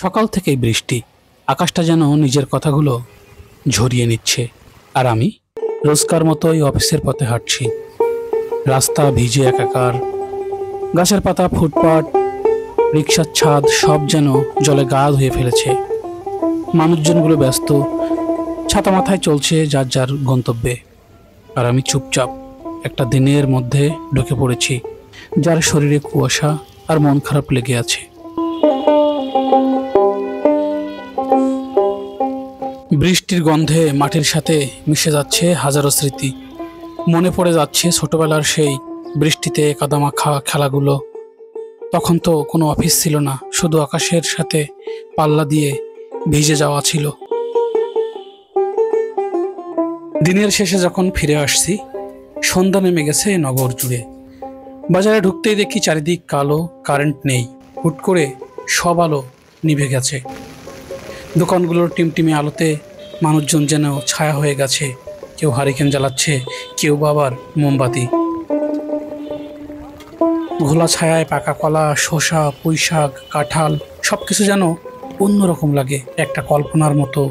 সকাল থেকেই বৃষ্টি, আকাশটা যেন নিজের কথাগুলো ঝরিয়ে নিচ্ছে। আর আমি রোজকার মতোই অফিসের পথে হাঁটছি। রাস্তা ভিজে একাকার, গাছের পাতা, ফুটপাত, রিক্সার ছাদ সব যেন জলে গা ধুয়ে ফেলেছে। মানুষজনগুলো ব্যস্ত, ছাতা মাথায় চলছে যার যার গন্তব্যে। আর আমি চুপচাপ একটা দিনের মধ্যে ঢুকে পড়েছি, যার শরীরে কুয়াশা আর মন খারাপ লেগে আছে। বৃষ্টির গন্ধে মাটির সাথে মিশে যাচ্ছে হাজারো স্মৃতি। মনে পড়ে যাচ্ছে ছোটবেলার সেই বৃষ্টিতে কাদামাখা খেলাগুলো। তখন তো কোনো অফিস ছিল না, শুধু আকাশের সাথে পাল্লা দিয়ে ভিজে যাওয়া ছিল। দিনের শেষে যখন ফিরে আসছি, সন্ধ্যা নেমে গেছে নগর জুড়ে। বাজারে ঢুকতেই দেখি চারিদিক কালো, কারেন্ট নেই। হুট করে সব আলো নিভে গেছে। দোকানগুলোর টিমটিমে আলোতে মানুষজন যেন ছায়া হয়ে গেছে। কেউ হারিকেন জ্বালাচ্ছে, কেউ বা আবার মোমবাতি। ঘোলা ছায়ায় পাকা কলা, শসা, পুঁইশাক, কাঁঠাল সবকিছু যেন অন্যরকম লাগে। একটা কল্পনার মতো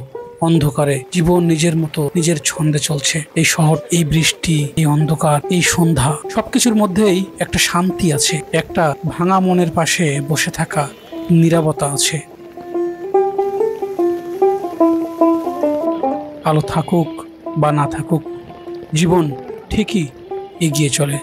অন্ধকারে জীবন নিজের মতো নিজের ছন্দে চলছে। এই শহর, এই বৃষ্টি, এই অন্ধকার, এই সন্ধ্যা, সবকিছুর মধ্যেই একটা শান্তি আছে। একটা ভাঙা মনের পাশে বসে থাকা নীরবতা আছে। আলো থাকুক বা না থাকুক, জীবন ঠিকই এগিয়ে চলে।